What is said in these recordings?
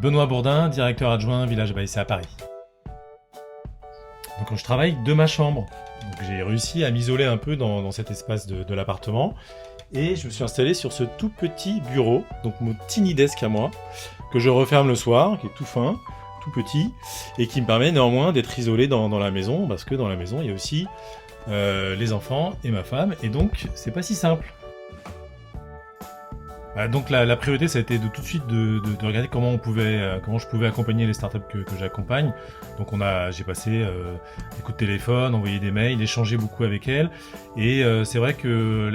Benoît Bourdin, directeur adjoint Village Baïsé à Paris. Donc je travaille de ma chambre. Donc j'ai réussi à m'isoler un peu dans cet espace de l'appartement et je me suis installé sur ce tout petit bureau, donc mon tiny desk à moi, que je referme le soir, qui est tout fin, tout petit, et qui me permet néanmoins d'être isolé dans la maison, parce que dans la maison il y a aussi les enfants et ma femme, et donc c'est pas si simple. Donc la priorité, ça a été de tout de suite de regarder comment je pouvais accompagner les startups que j'accompagne. Donc j'ai passé des coups de téléphone, envoyé des mails, échangé beaucoup avec elles. Et c'est vrai que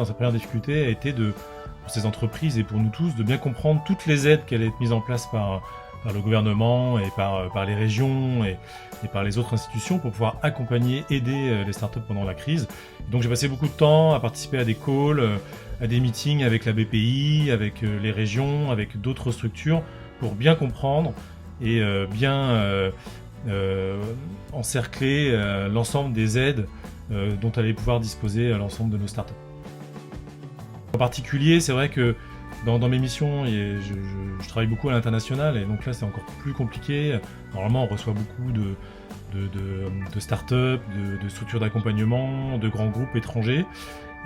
sa première difficulté a été pour ces entreprises et pour nous tous, de bien comprendre toutes les aides qui allaient être mises en place par le gouvernement et par les régions et par les autres institutions pour pouvoir aider les startups pendant la crise. Et donc j'ai passé beaucoup de temps à participer à des calls, à des meetings avec la BPI, avec les régions, avec d'autres structures pour bien comprendre et bien encercler l'ensemble des aides dont allait pouvoir disposer l'ensemble de nos startups. En particulier, c'est vrai que dans mes missions, je travaille beaucoup à l'international et donc là c'est encore plus compliqué. Normalement on reçoit beaucoup de startups, de structures d'accompagnement, de grands groupes étrangers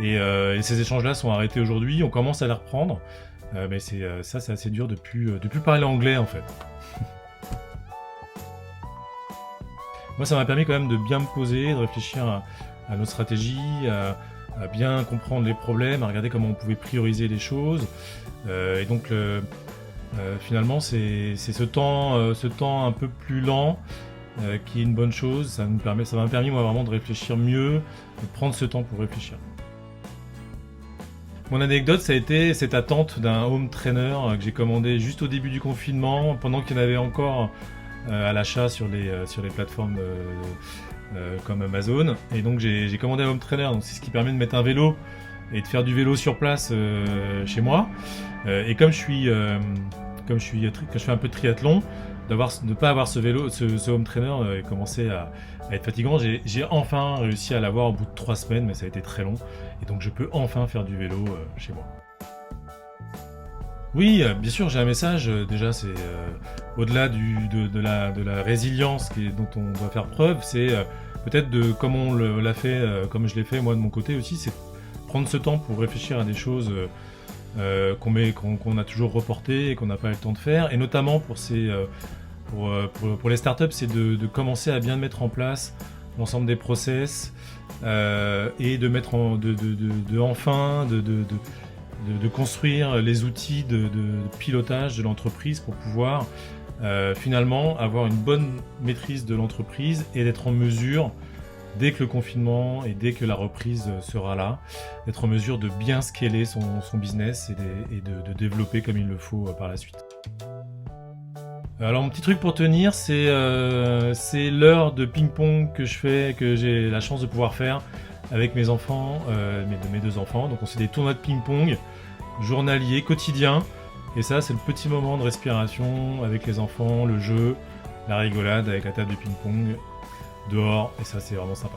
et ces échanges-là sont arrêtés aujourd'hui, on commence à les reprendre, mais c'est assez dur de plus parler anglais en fait. Moi ça m'a permis quand même de bien me poser, de réfléchir à notre stratégie, à bien comprendre les problèmes, à regarder comment on pouvait prioriser les choses. Et donc finalement c'est ce temps un peu plus lent qui est une bonne chose. Ça m'a permis moi vraiment de réfléchir mieux, de prendre ce temps pour réfléchir. Mon anecdote, ça a été cette attente d'un home trainer que j'ai commandé juste au début du confinement, pendant qu'il y en avait encore à l'achat sur les plateformes comme Amazon. Et donc j'ai commandé un home trainer, donc c'est ce qui permet de mettre un vélo et de faire du vélo sur place chez moi. Et comme je fais un peu de triathlon, de ne pas avoir ce home trainer commençait à être fatigant. J'ai enfin réussi à l'avoir au bout de 3 semaines, mais ça a été très long. Et donc je peux enfin faire du vélo chez moi. Oui, bien sûr, j'ai un message. Déjà, c'est au-delà de la résilience dont on doit faire preuve, c'est peut-être comme on l'a fait, comme je l'ai fait moi de mon côté aussi, c'est prendre ce temps pour réfléchir à des choses qu'on a toujours reportées et qu'on n'a pas eu le temps de faire. Et notamment pour les startups, c'est de commencer à bien mettre en place l'ensemble des process et de mettre de construire les outils de pilotage de l'entreprise pour pouvoir finalement avoir une bonne maîtrise de l'entreprise et d'être en mesure, dès que le confinement et dès que la reprise sera là, d'être en mesure de bien scaler son business et de développer comme il le faut par la suite. Alors mon petit truc pour tenir, c'est l'heure de ping-pong que j'ai la chance de pouvoir faire avec mes enfants, mes 2 enfants. Donc on fait des tournois de ping-pong journaliers, quotidiens. Et ça, c'est le petit moment de respiration avec les enfants, le jeu, la rigolade avec la table de ping-pong dehors. Et ça, c'est vraiment sympa.